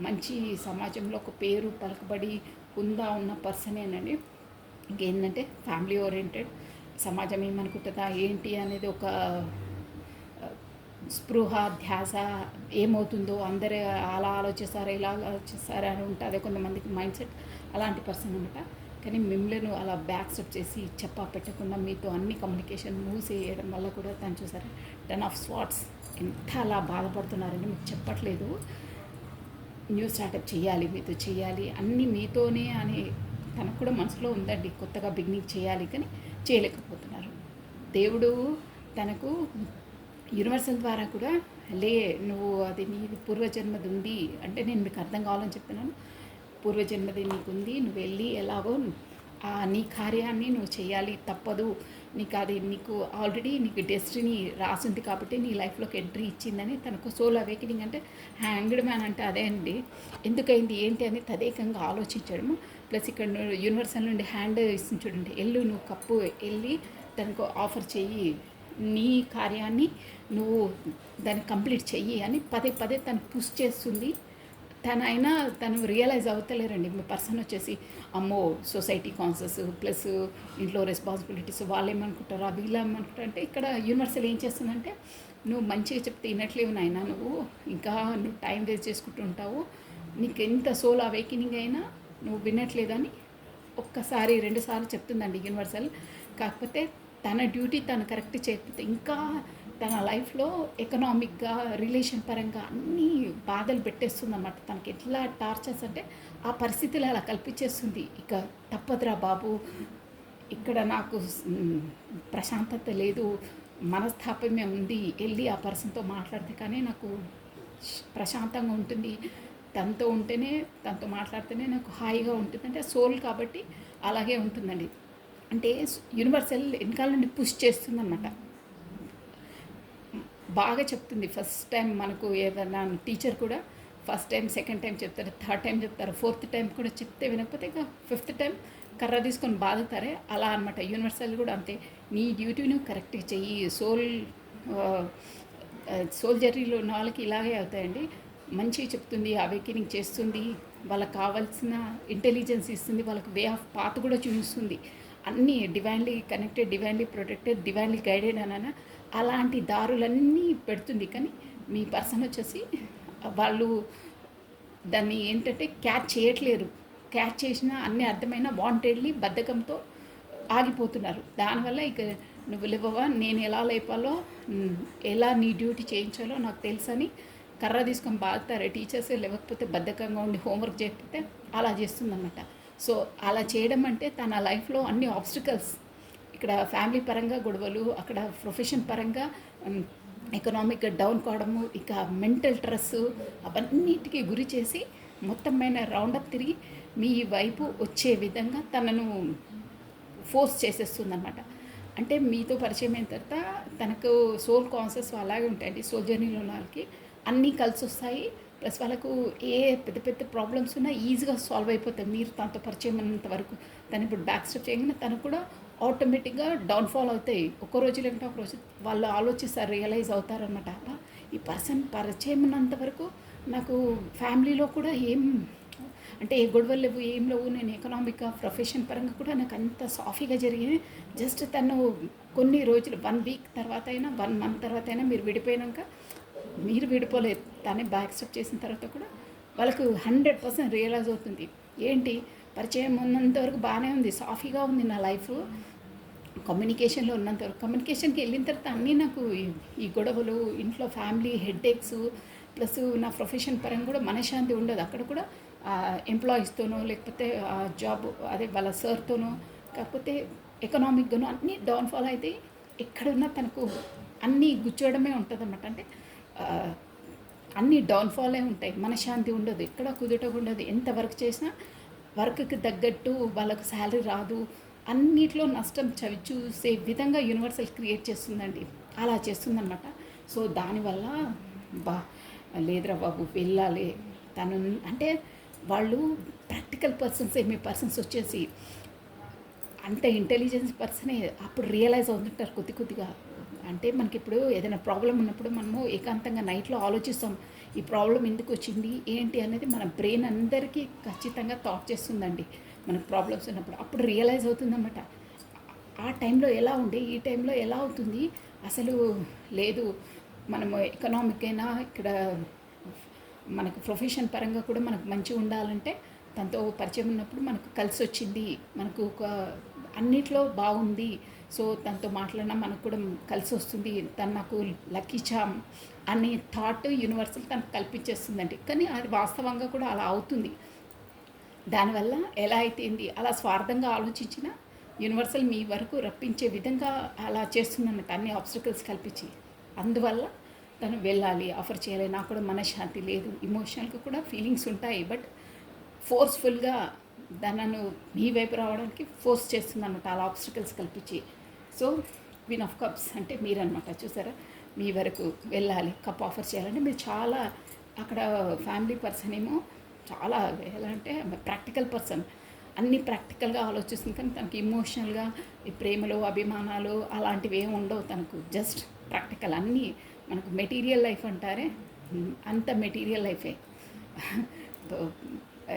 మంచి సమాజంలో ఒక పేరు పలకబడి హుందా ఉన్న పర్సనేనండి. ఇంకేంటంటే ఫ్యామిలీ ఓరియంటెడ్, సమాజం ఏమనుకుంటుందా ఏంటి అనేది ఒక స్పృహ ధ్యాస ఏమవుతుందో అందరూ అలా ఆలోచిస్తారా ఇలా ఆలోచిస్తారా అని ఉంటుంది కొంతమందికి మైండ్ సెట్, అలాంటి పర్సన్ అనమాట. కానీ మిమ్మల్ని అలా బ్యాక్ స్టెప్ చేసి చెప్పా పెట్టకుండా మీతో అన్ని కమ్యూనికేషన్ మూసేయడం వల్ల కూడా తను చూసారా 10 ఆఫ్ స్వార్డ్స్ ఎంత అలా బాధపడుతున్నారంటే మీకు చెప్పట్లేదు. న్యూ స్టార్టప్ చేయాలి, మీతో చేయాలి, అన్నీ మీతోనే అని తనకు కూడా మనసులో ఉందండి, కొత్తగా బిగినింగ్ చేయాలి కానీ చేయలేకపోతున్నారు. దేవుడు తనకు యూనివర్సల్ ద్వారా కూడా నువ్వు అది నీది పూర్వజన్మది ఉంది అంటే నేను మీకు అర్థం కావాలని చెప్తున్నాను. పూర్వజన్మది నీకు ఉంది, నువ్వు వెళ్ళి ఎలాగో నీ కార్యాన్ని నువ్వు చేయాలి, తప్పదు, నీకు అది నీకు ఆల్రెడీ నీకు డెస్టినీ రాసింది కాబట్టి నీ లైఫ్లోకి ఎంట్రీ ఇచ్చిందని తనకు సోల్ అవేకనింగ్. అంటే హ్యాంగ్డ్ మ్యాన్ అంటే అదే అండి, ఎందుకైంది ఏంటి అని తదేకంగా ఆలోచించడము. ప్లస్ ఇక్కడ యూనివర్సల్ నుండి హ్యాండ్ ఇస్తుంది చూడండి, నువ్వు కప్పు వెళ్ళి తనకు ఆఫర్ చెయ్యి, నీ కార్యాన్ని నువ్వు దాన్ని కంప్లీట్ చెయ్యి అని పదే తను పుష్ చేస్తుంది. తనైనా తను రియలైజ్ అవుతలేరండి. మీ పర్సన్ వచ్చేసి అమ్మో సొసైటీ కాన్సెస్ ప్లస్ ఇంట్లో రెస్పాన్సిబిలిటీస్ వాళ్ళు ఏమనుకుంటారు వీళ్ళు ఏమనుకుంటారు అంటే ఇక్కడ యూనివర్సల్ ఏం చేస్తుందంటే నువ్వు మంచిగా చెప్తే వినట్లేవు నాయనా, నువ్వు టైం వేస్ట్ చేసుకుంటూ ఉంటావు, నీకు ఎంత సోల్ అవేకినింగ్ అయినా నువ్వు వినట్లేదని ఒక్కసారి 2 సార్లు చెప్తుందండి యూనివర్సల్. కాకపోతే తన డ్యూటీ తను కరెక్ట్ చేయకపోతే ఇంకా తన లైఫ్లో ఎకనామిక్గా రిలేషన్ పరంగా అన్నీ బాధలు పెట్టేస్తుంది అన్నమాట. తనకి ఎట్లా టార్చర్స్ అంటే ఆ పరిస్థితులు అలా కల్పించేస్తుంది. ఇక తప్పదురా బాబు, ఇక్కడ నాకు ప్రశాంతత లేదు, మనస్తాపమే ఉంది, వెళ్ళి ఆ పర్సన్తో మాట్లాడితే కానీ నాకు ప్రశాంతంగా ఉంటుంది, తనతో మాట్లాడితేనే నాకు హాయిగా ఉంటుంది. అంటే సోల్ కాబట్టి అలాగే ఉంటుందండి. అంటే యూనివర్సల్ వెనకాల నుండి పుష్ చేస్తుందన్నమాట, బాగా చెప్తుంది. ఫస్ట్ టైం మనకు ఏదైనా టీచర్ కూడా ఫస్ట్ టైం, సెకండ్ టైం చెప్తారు, థర్డ్ టైం చెప్తారు, ఫోర్త్ టైం కూడా చెప్తే వినకపోతే ఇక ఫిఫ్త్ టైం కర్ర తీసుకొని బాదుతారే అలా అనమాట. యూనివర్సల్ కూడా అంతే. నీ డ్యూటీని కరెక్ట్గా చెయ్యి. సోల్జరీలో ఉన్న వాళ్ళకి ఇలాగే అవుతాయండి. మంచిగా చెప్తుంది, అవేకెనింగ్ చేస్తుంది, వాళ్ళకి కావాల్సిన ఇంటెలిజెన్స్ ఇస్తుంది, వాళ్ళకి వే ఆఫ్ పాత్ కూడా చూపిస్తుంది. అన్నీ divinely connected, divinely protected, divinely guided అన అలాంటి దారులన్నీ పెడుతుంది. కానీ మీ పర్సన్ వచ్చేసి వాళ్ళు దాన్ని ఏంటంటే క్యాచ్ చేయట్లేరు. క్యాచ్ చేసినా అన్నీ అర్థమైన వాంటెడ్లీ బద్ధకంతో ఆగిపోతున్నారు. దానివల్ల ఇక నువ్వు లేవవా, నేను ఎలా లేపాలో, ఎలా నీ డ్యూటీ చేయించాలో నాకు తెలుసని కర్ర తీసుకొని బాగుతారు. టీచర్స్ లేకపోతే బద్ధకంగా ఉండి హోంవర్క్ చేయకపోతే అలా చేస్తుందన్నమాట. సో అలా చేయడం అంటే తన లైఫ్లో అన్ని ఆబ్స్టికల్స్, ఇక్కడ ఫ్యామిలీ పరంగా గొడవలు, అక్కడ ప్రొఫెషన్ పరంగా ఎకనామిక్గా డౌన్ కావడము, ఇక మెంటల్ స్ట్రెస్, అవన్నిటికీ గురి చేసి మొత్తం పైన రౌండప్ తిరిగి మీ వైపు వచ్చే విధంగా తనను ఫోర్స్ చేసేస్తుందన్నమాట. అంటే మీతో పరిచయం అయిన తర్వాత తనకు సోల్ కాన్షియస్ అలాగే ఉంటాయండి. సోల్ జర్నీలో ఉన్న వాళ్ళకి అన్నీ కలిసి వస్తాయి. ప్లస్ వాళ్ళకు ఏ పెద్ద పెద్ద ప్రాబ్లమ్స్ ఉన్నా ఈజీగా సాల్వ్ అయిపోతాయి మీరు తనతో పరిచయం అయినంత వరకు. తను ఇప్పుడు బ్యాక్ స్టెప్ చేయగానే తను కూడా ఆటోమేటిక్గా డౌన్ఫాల్ అవుతాయి. ఒక రోజు లేకుంటే ఒక రోజు వాళ్ళు ఆలోచిస్తారు, రియలైజ్ అవుతారనమాట. ఈ పర్సన్ పరిచయం ఉన్నంత వరకు నాకు ఫ్యామిలీలో కూడా ఏం అంటే ఏ గొడవలు లేవు, ఏం లేవు. నేను ఎకనామిక్గా ప్రొఫెషన్ పరంగా కూడా నాకు అంత సాఫీగా జరిగింది. జస్ట్ తను కొన్ని రోజులు 1 వీక్ తర్వాత అయినా 1 మంత్ తర్వాత అయినా మీరు విడిపోయాక, మీరు విడిపోలేదు తనే బ్యాక్ స్టెప్ చేసిన తర్వాత కూడా వాళ్ళకు 100% రియలైజ్ అవుతుంది. ఏంటి పరిచయం ఉన్నంతవరకు బాగానే ఉంది, సాఫీగా ఉంది నా లైఫ్, కమ్యూనికేషన్లో ఉన్నంతవరకు. కమ్యూనికేషన్కి వెళ్ళిన తర్వాత అన్నీ నాకు ఈ గొడవలు, ఇంట్లో ఫ్యామిలీ హెడ్ఏక్స్, ప్లస్ నా ప్రొఫెషన్ పరంగా కూడా మనశ్శాంతి ఉండదు. అక్కడ కూడా ఎంప్లాయీస్తోనో లేకపోతే జాబ్ అదే వాళ్ళ సార్తోనో, కాకపోతే ఎకనామిక్గానో అన్నీ డౌన్ఫాల్ అయితే ఎక్కడున్నా తనకు అన్నీ గుచ్చడమే ఉంటుంది అన్నమాట. అంటే అన్నీ డౌన్ఫాలే ఉంటాయి, మనశ్శాంతి ఉండదు, ఎక్కడ కుదుటగా ఉండదు. ఎంత వర్క్ చేసినా వర్క్కి తగ్గట్టు వాళ్ళకు శాలరీ రాదు, అన్నిట్లో నష్టం చవి చూసే విధంగా యూనివర్సల్ క్రియేట్ చేస్తుందండి. అలా చేస్తుందన్నమాట. సో దానివల్ల లేదురా బాబు వెళ్ళాలి తను అంటే వాళ్ళు ప్రాక్టికల్ పర్సన్స్. మీ పర్సన్స్ వచ్చేసి అంత ఇంటెలిజెన్స్ పర్సనే అప్పుడు రియలైజ్ అవుతుంటారు కొద్ది కొద్దిగా. అంటే మనకి ఇప్పుడు ఏదైనా ప్రాబ్లం ఉన్నప్పుడు మనము ఏకాంతంగా నైట్లో ఆలోచిస్తాం, ఈ ప్రాబ్లం ఎందుకు వచ్చింది ఏంటి అనేది మన బ్రెయిన్ అందరికీ ఖచ్చితంగా థాట్ చేస్తుందండి మనకు ప్రాబ్లమ్స్ ఉన్నప్పుడు. అప్పుడు రియలైజ్ అవుతుందన్నమాట. ఆ టైంలో ఎలా ఉండే ఈ టైంలో ఎలా అవుతుంది అసలు. లేదు మనము ఎకనామిక్ అయినా ఇక్కడ మనకు ప్రొఫెషన్ పరంగా కూడా మనకు మంచిగా ఉండాలంటే తనతో పరిచయం ఉన్నప్పుడు మనకు కలిసి వచ్చింది, మనకు ఒక అన్నిట్లో బాగుంది. సో తనతో మాట్లాడినా మనకు కూడా కలిసి వస్తుంది, తను నాకు లక్కీ చామ్ అనే థాట్ యూనివర్సల్ తనకు కల్పించేస్తుందండి. కానీ అది వాస్తవంగా కూడా అలా అవుతుంది. దానివల్ల ఎలా అయితేంది అలా స్వార్థంగా ఆలోచించిన యూనివర్సల్ మీ వరకు రప్పించే విధంగా అలా చేస్తుందన్నమాట, అన్ని ఆబ్స్టికల్స్ కల్పించి. అందువల్ల తను వెళ్ళాలి, ఆఫర్ చేయాలి. నాకు కూడా మనశ్శాంతి లేదు, ఇమోషనల్గా కూడా ఫీలింగ్స్ ఉంటాయి, బట్ ఫోర్స్ఫుల్గా దాన్ని మీ వైపు రావడానికి ఫోర్స్ చేస్తుంది అనమాట, అలా ఆబ్స్టికల్స్ కల్పించి. సో క్వీన్ ఆఫ్ కప్స్ అంటే మీరనమాట. చూసారా, మీ వరకు వెళ్ళాలి, కప్ ఆఫర్ చేయాలంటే మీరు చాలా అక్కడ ఫ్యామిలీ పర్సన్ ఏమో చాలా ఎలా అంటే ప్రాక్టికల్ పర్సన్, అన్నీ ప్రాక్టికల్గా ఆలోచిస్తుంది. కానీ తనకి ఇమోషనల్గా ఈ ప్రేమలు అభిమానాలు అలాంటివి ఏమి ఉండవు తనకు. జస్ట్ ప్రాక్టికల్ అన్నీ మనకు మెటీరియల్ లైఫ్ అంటారే అంత మెటీరియల్ లైఫే.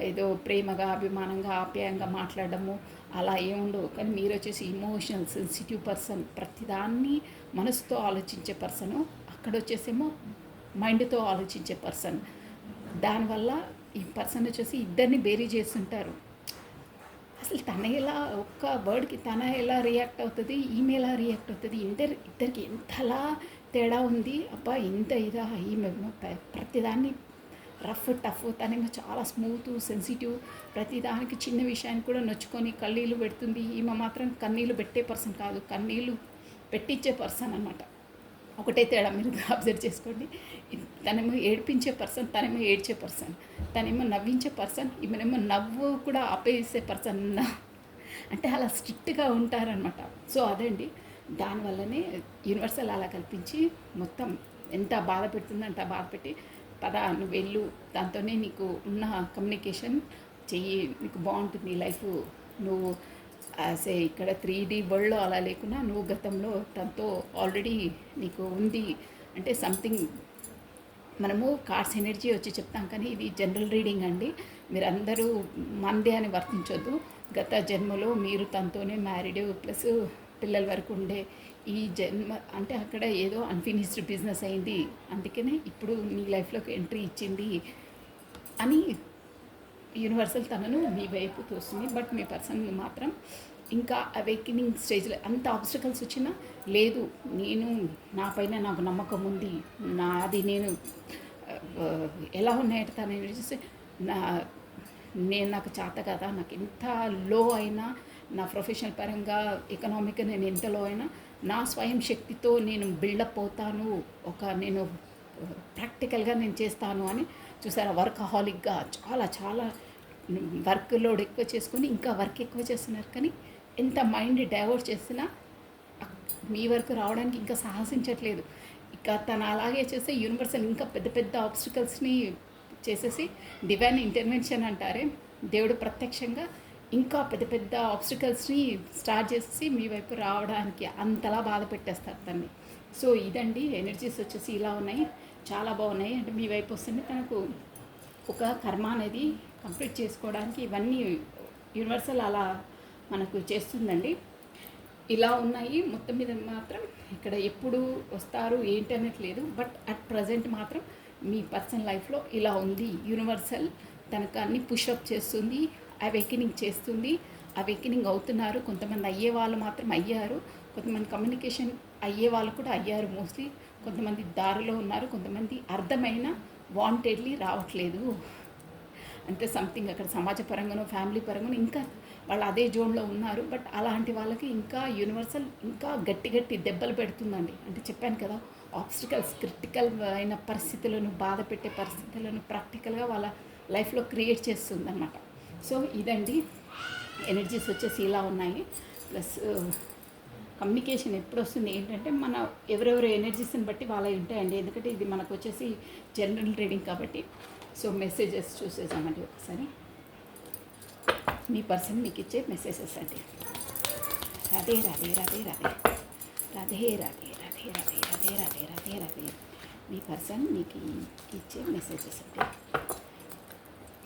ఏదో ప్రేమగా అభిమానంగా ఆప్యాయంగా మాట్లాడము అలా ఏముండవు. కానీ మీరు వచ్చేసి ఇమోషనల్ సెన్సిటివ్ పర్సన్, ప్రతిదాన్ని మనసుతో ఆలోచించే పర్సను. అక్కడ వచ్చేసేమో మైండ్తో ఆలోచించే పర్సన్. దానివల్ల ఈ పర్సన్ వచ్చేసి ఇద్దరిని బేరీ చేస్తుంటారు. అసలు తన ఎలా ఒక్క వర్డ్కి తన ఎలా రియాక్ట్ అవుతుంది, ఈమె ఎలా రియాక్ట్ అవుతుంది, ఇద్దరికి ఎంతలా తేడా ఉంది. అబ్బా ఇంత ఇదా, ఈమె ప్రతిదాన్ని రఫ్ టఫ్, తనేమో చాలా స్మూత్ సెన్సిటివ్, ప్రతిదానికి చిన్న విషయానికి కూడా నొచ్చుకొని కన్నీళ్ళు పెడుతుంది. ఈమె మాత్రం కన్నీళ్ళు పెట్టే పర్సన్ కాదు, కన్నీళ్ళు పెట్టించే పర్సన్ అనమాట. ఒకటే తేడా మీరు అబ్జర్వ్ చేసుకోండి. తనేమో ఏడిపించే పర్సన్, తనేమో ఏడ్చే పర్సన్. తనేమో నవ్వించే పర్సన్, ఈమెనేమో నవ్వు కూడా ఆపేసే పర్సన్. అంటే అలా స్ట్రిక్ట్గా ఉంటారనమాట. సో అదండి, దానివల్లనే యూనివర్సల్ అలా కల్పించి మొత్తం ఎంత బాధ పెడుతుందో అంత బాధ పెట్టి పద నువ్వు వెళ్ళు, దాంతోనే నీకు ఉన్న కమ్యూనికేషన్ చెయ్యి, నీకు బాగుంటుంది లైఫ్. నువ్వు ఇక్కడ 3D వరల్డ్లో అలా లేకున్నా నువ్వు గతంలో తనతో ఆల్రెడీ నీకు ఉంది అంటే సంథింగ్. మనము కార్డ్స్ ఎనర్జీ వచ్చి చెప్తాం, కానీ ఇది జనరల్ రీడింగ్ అండి. మీరు అందరూ మందే అని వర్తించొద్దు. గత జన్మలో మీరు తనతోనే మ్యారీడ్ ప్లస్ పిల్లల వరకు ఉండే ఈ జన్మ అంటే అక్కడ ఏదో అన్ఫినిష్డ్ బిజినెస్ అయింది, అందుకనే ఇప్పుడు నీ లైఫ్లోకి ఎంట్రీ ఇచ్చింది అని యూనివర్సల్ తనను మీ వైపు తోస్తుంది. బట్ మీ పర్సన్ మాత్రం ఇంకా అవేకినింగ్ స్టేజ్లో అంత ఆబ్స్టికల్స్ వచ్చినా లేదు, నేను నా పైన నాకు నమ్మకం ఉంది, నాది నేను ఎలా ఉన్నాయంటే తను చూస్తే నాకు చేత కదా, నాకు ఎంత లో అయినా నా ప్రొఫెషనల్ పరంగా ఎకనామిక్గా నేను ఎంత లో అయినా నా స్వయం శక్తితో నేను బిల్డప్ అవుతాను, నేను ప్రాక్టికల్గా నేను చేస్తాను అని చూసారా. వర్కహాలిక్గా చాలా చాలా వర్క్ లోడ్ ఎక్కువ చేసుకొని ఇంకా వర్క్ ఎక్కువ చేస్తున్నారు, కానీ ఎంత మైండ్ డైవర్ట్ చేసినా మీ వరకు రావడానికి ఇంకా సాహసించట్లేదు. ఇక తను అలాగే చేస్తే యూనివర్సల్ ఇంకా పెద్ద పెద్ద ఆబ్స్టికల్స్ని చేసేసి డివైన్ ఇంటర్వెన్షన్ అంటారే, దేవుడు ప్రత్యక్షంగా ఇంకా పెద్ద పెద్ద ఆబ్స్టికల్స్ని స్టార్ట్ చేసి మీ వైపు రావడానికి అంతలా బాధ పెట్టేస్తారు తన్ని. సో ఇదండి ఎనర్జీస్ వచ్చేసి ఇలా ఉన్నాయి, చాలా బాగున్నాయి. అంటే మీ వైపు వస్తుంది తనకు ఒక కర్మ అనేది కంప్లీట్ చేసుకోవడానికి ఇవన్నీ యూనివర్సల్ అలా మనకు చేస్తుందండి. ఇలా ఉన్నాయి. మొత్తం మీద మాత్రం ఇక్కడ ఎప్పుడు వస్తారు ఏంటనేది లేదు, బట్ అట్ ప్రజెంట్ మాత్రం మీ పర్సనల్ లైఫ్లో ఇలా ఉంది. యూనివర్సల్ తనకు అన్ని పుషప్ చేస్తుంది, అవేకినింగ్ చేస్తుంది, అవేకినింగ్ అవుతున్నారు. కొంతమంది అయ్యే వాళ్ళు మాత్రం అయ్యారు, కొంతమంది కమ్యూనికేషన్ అయ్యే వాళ్ళు కూడా అయ్యారు మోస్ట్లీ. కొంతమంది దారిలో ఉన్నారు, కొంతమంది అర్థమైన వాంటెడ్లీ రావట్లేదు. అంటే సంథింగ్ అక్కడ సమాజ పరంగానో ఫ్యామిలీ పరంగానో ఇంకా వాళ్ళు అదే జోన్లో ఉన్నారు. బట్ అలాంటి వాళ్ళకి ఇంకా యూనివర్సల్ ఇంకా గట్టి గట్టి దెబ్బలు పెడుతుందండి. అంటే చెప్పాను కదా, ఆబ్స్టికల్స్ క్రిటికల్ అయిన పరిస్థితులను, బాధ పెట్టే పరిస్థితులను ప్రాక్టికల్గా వాళ్ళ లైఫ్లో క్రియేట్ చేస్తుంది అన్నమాట. సో ఇదండి ఎనర్జీస్ వచ్చేసి ఇలా ఉన్నాయి. ప్లస్ కమ్యూనికేషన్ ఎప్పుడు వస్తుంది ఏంటంటే మన ఎవరెవరు ఎనర్జీస్ని బట్టి వాళ్ళవి ఉంటాయండి. ఎందుకంటే ఇది మనకు వచ్చేసి జనరల్ రీడింగ్ కాబట్టి. సో మెసేజెస్ చూసేసామండి ఒకసారి. మీ పర్సన్ మీకు ఇచ్చే మెసేజెస్ అండి. రాధే రాధే రాధే రాధే రాధే రాధే రాధే రాధే రాధే రాధే రాధే రాధే. మీ పర్సన్ మీకు ఇచ్చే మెసేజెస్ అండి.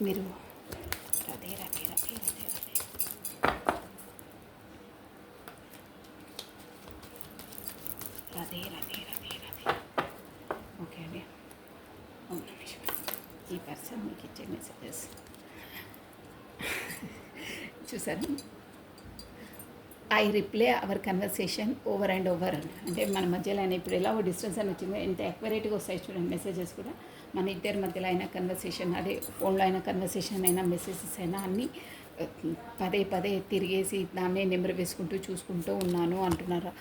మీరు రాధే రాధే రాధే రాధే రాధే రాధే రాధే రాధే రాధే. ఓకే అండి. ఒక నిమిషం. ఈ పర్సన్ మీకు ఇచ్చే మెసేజెస్ చూసారు. I replay our conversation over and over. అంటే మన మధ్యలో అయినా ఇప్పుడు ఎలా డిస్టెన్స్ అని వచ్చిందో ఎంత యాక్యురేట్గా వస్తాయి చూడండి మెసేజెస్ కూడా. మన ఇద్దరి మధ్యలో అయినా కన్వర్సేషన్, అదే ఫోన్లో అయినా కన్వర్సేషన్ అయినా మెసేజెస్ అయినా అన్నీ పదే పదే తిరిగేసి దాన్నే నెంబర్ వేసుకుంటూ చూసుకుంటూ ఉన్నాను అంటున్నారు.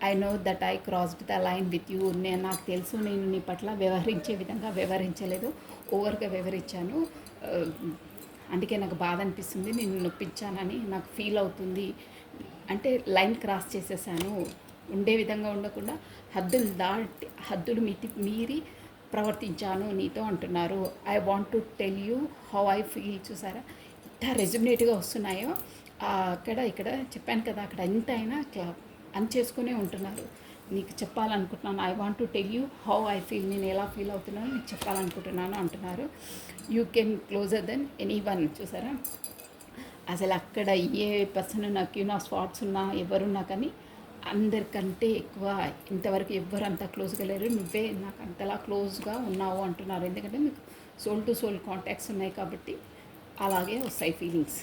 I know that I crossed the line with you. నాకు తెలుసు నేను నీ పట్ల వ్యవహరించే విధంగా వ్యవహరించలేదు, ఓవర్గా వ్యవహరించాను, అందుకే నాకు బాధ అనిపిస్తుంది, నేను నొప్పించానని నాకు ఫీల్ అవుతుంది. అంటే లైన్ క్రాస్ చేసేసాను, ఉండే విధంగా ఉండకుండా హద్దులు మీరి ప్రవర్తించాను నీతో అంటున్నారు. I want to tell you how I feel. చూసారా ఎంత రెజ్యుమినేట్గా వస్తున్నాయో. ఇక్కడ చెప్పాను కదా, అక్కడ ఎంత అయినా అని చేసుకునే ఉంటున్నారు. నీకు చెప్పాలనుకుంటున్నాను, I want to tell you how I feel, నేను ఎలా ఫీల్ అవుతున్నానో నీకు చెప్పాలనుకుంటున్నాను అంటున్నారు. You can closer then anyone. చూసారా అసలు అక్కడ ఏ పర్సన్ నాకు నా స్పాట్స్ ఉన్నా ఎవరున్నా కానీ అందరికంటే ఎక్కువ ఇంతవరకు ఎవ్వరు అంత క్లోజ్గా లేరు, నువ్వే నాకు అంతలా క్లోజ్గా ఉన్నావు అంటున్నారు. ఎందుకంటే మీకు సోల్ టు సోల్ కాంటాక్ట్స్ ఉన్నాయి కాబట్టి అలాగే వస్తాయి feelings.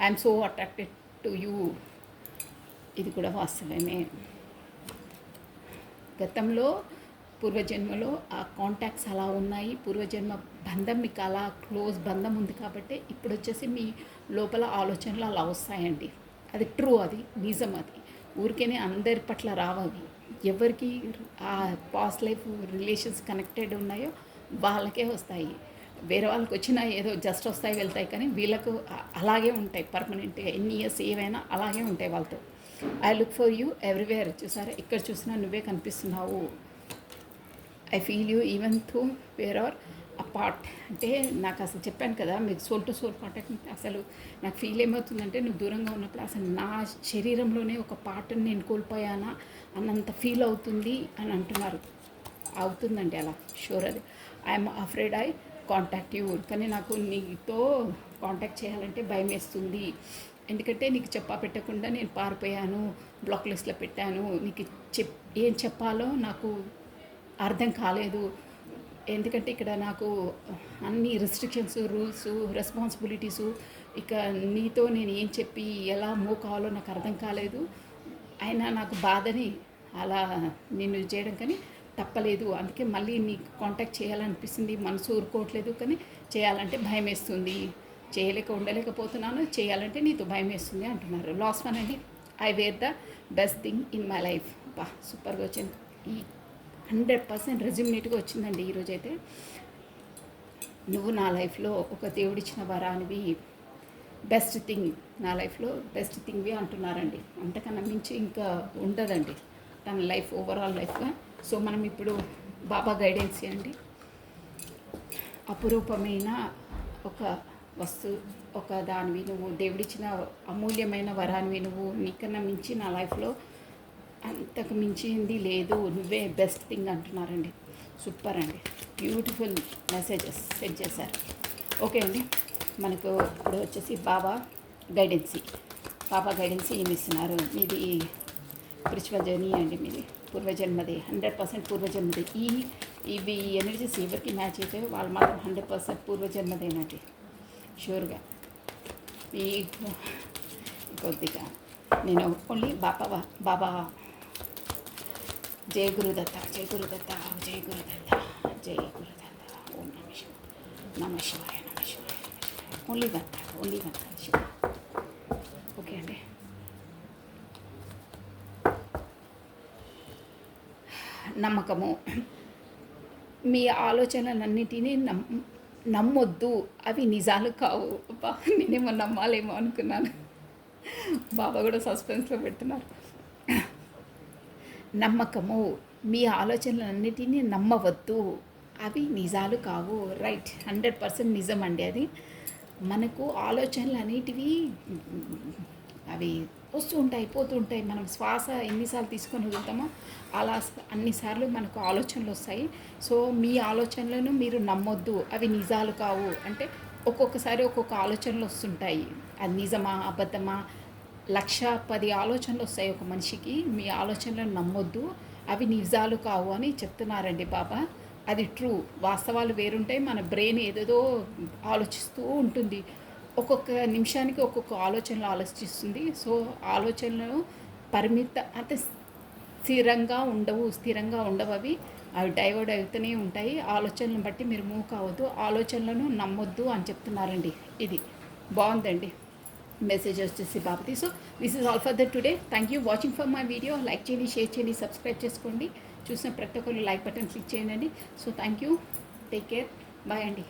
I'm so attracted to you. ఇది కూడా వాస్తవమే. గతంలో పూర్వజన్మలో ఆ కాంటాక్ట్స్ అలా ఉన్నాయి, పూర్వజన్మ బంధం మీకు అలా క్లోజ్ బంధం ఉంది కాబట్టి ఇప్పుడు వచ్చేసి మీ లోపల ఆలోచనలు అలా వస్తాయండి. అది ట్రూ, అది నిజం. అది ఊరికేనే అందరి పట్ల రావవి. ఎవరికి ఆ పాస్ట్ లైఫ్ రిలేషన్స్ కనెక్టెడ్ ఉన్నాయో వాళ్ళకే వస్తాయి. వేరే వాళ్ళకి వచ్చినా ఏదో జస్ట్ వస్తాయి వెళ్తాయి, కానీ వీళ్ళకు అలాగే ఉంటాయి పర్మనెంట్గా. ఎన్ని ఇయర్స్ ఏవైనా అలాగే ఉంటాయి వాళ్ళతో. I look for you everywhere. చూసారా ఎక్కడ చూసినా నువ్వే కనిపిస్తున్నావు. ఐ ఫీల్ యూ ఈవెన్ థూ వేర్ ఆర్ పార్ట్ అంటే నాకు అసలు చెప్పాను కదా మీకు సోల్ టు సోల్ కాంటాక్ట్ అసలు నాకు ఫీల్ ఏమవుతుందంటే నువ్వు దూరంగా ఉన్నప్పుడు అసలు నా శరీరంలోనే ఒక పార్ట్ని నేను కోల్పోయానా అన్నంత ఫీల్ అవుతుంది అని అంటున్నారు. అవుతుందండి అలా, షూర్. అది I'm afraid eye contact you, కానీ నాకు నీతో కాంటాక్ట్ చేయాలంటే భయం వేస్తుంది. ఎందుకంటే నీకు పెట్టకుండా నేను పారిపోయాను, బ్లాక్ లిస్ట్లో పెట్టాను. నీకు ఏం చెప్పాలో నాకు అర్థం కాలేదు. ఎందుకంటే ఇక్కడ నాకు అన్ని రెస్ట్రిక్షన్స్, రూల్స్, రెస్పాన్సిబిలిటీసు, ఇక నీతో నేను ఏం చెప్పి ఎలా మూవ్ కావాలో నాకు అర్థం కాలేదు. అయినా నాకు బాధని అలా నేను చేయడం కానీ తప్పలేదు. అందుకే మళ్ళీ నీకు కాంటాక్ట్ చేయాలనిపిస్తుంది, మనసు ఊరుకోవట్లేదు, కానీ చేయాలంటే భయం వేస్తుంది, చేయలేక ఉండలేకపోతున్నాను, చేయాలంటే నీతో భయం వేస్తుంది అంటున్నారు. లాస్ట్ వన్ అండి, I wear the best thing in my life. బా సూపర్గా వచ్చింది. ఈ 100% రెజ్యూమినేట్గా వచ్చిందండి ఈరోజైతే. నువ్వు నా లైఫ్లో ఒక దేవుడిచ్చిన వరానివి, బెస్ట్ థింగ్, నా లైఫ్లో బెస్ట్ థింగ్వి అంటున్నారండి. అంతకన్నా మించి ఇంకా ఉండదండి తన లైఫ్, ఓవరాల్ లైఫ్గా. సో మనం ఇప్పుడు బాబా గైడెన్స్ అండి, అపురూపమైన ఒక వస్తువు, ఒక దానివి నువ్వు, దేవుడిచ్చిన అమూల్యమైన వరానివి నువ్వు, నీకన్నా మించి నా లైఫ్లో అంతకు మించింది లేదు, నువ్వే బెస్ట్ థింగ్ అంటున్నారండి. సూపర్ అండి, బ్యూటిఫుల్ మెసేజెస్ సెండ్ చేశారు. ఓకే అండి, మనకు ఇప్పుడు వచ్చేసి బాబా గైడెన్సీ. బాబా గైడెన్సీ ఏమి ఇస్తున్నారు? మీది స్పిరిచువల్ జర్నీ అండి, మీది పూర్వజన్మది, 100% పూర్వజన్మది. ఇవి ఎనర్జీస్ ఎవరికి మ్యాచ్ అయితే వాళ్ళు మాత్రం 100% పూర్వజన్మదేనండి, షూర్గా. ఈ కొద్దిగా నేను ఓన్లీ బాబా జై గురుదత్త, జై గురుదత్త, జై గురుదత్త, జై గురుదత్త, ఓం నమ శివాయ, నమ శివాయ, నమ శివాయ, ఓన్లీ వన్ శివ. ఓకే అండి, నమ్మకము. మీ ఆలోచనలన్నిటినీ నమ్మొద్దు, అవి నిజాలు కావు. నేనేమో నమ్మాలేమో అనుకున్నాను, బాబా కూడా సస్పెన్స్లో పెడుతున్నారు. నమ్మకము, మీ ఆలోచనలన్నిటినీ నమ్మవద్దు, అవి నిజాలు కావు. రైట్, 100% నిజం అండి అది. మనకు ఆలోచనలు అనేటివి అవి వస్తూ ఉంటాయి, పోతూ ఉంటాయి. మనం శ్వాస ఎన్నిసార్లు తీసుకొని వదులుతామో అలా అన్నిసార్లు మనకు ఆలోచనలు వస్తాయి. సో మీ ఆలోచనలను మీరు నమ్మొద్దు, అవి నిజాలు కావు. అంటే ఒక్కొక్కసారి ఒక్కొక్క ఆలోచనలు వస్తుంటాయి, అది నిజమా అబద్ధమా, 1,10 ఆలోచనలు వస్తాయి ఒక మనిషికి. మీ ఆలోచనలను నమ్మొద్దు, అవి నిజాలు కావు అని చెప్తున్నారండి బాబా. అది ట్రూ, వాస్తవాలు వేరుంటాయి. మన బ్రెయిన్ ఏదేదో ఆలోచిస్తూ ఉంటుంది, ఒక్కొక్క నిమిషానికి ఒక్కొక్క ఆలోచనలు ఆలోచిస్తుంది. సో ఆలోచనలను అంటే స్థిరంగా ఉండవు అవి డైవర్ట్ అవుతూనే ఉంటాయి. ఆలోచనలను బట్టి మీరు మూవ్ కావద్దు, ఆలోచనలను నమ్మొద్దు అని చెప్తున్నారండి. ఇది బాగుందండి మెసేజ్ వచ్చేసి బాబుది. So this is all for the today. Thank you watching for my video. Like చేయండి, షేర్ చేయండి, సబ్స్క్రైబ్ చేసుకోండి. చూసిన ప్రతి ఒక్కరు లైక్ బటన్ క్లిక్ చేయండి. So thank you, take care, bye అండి.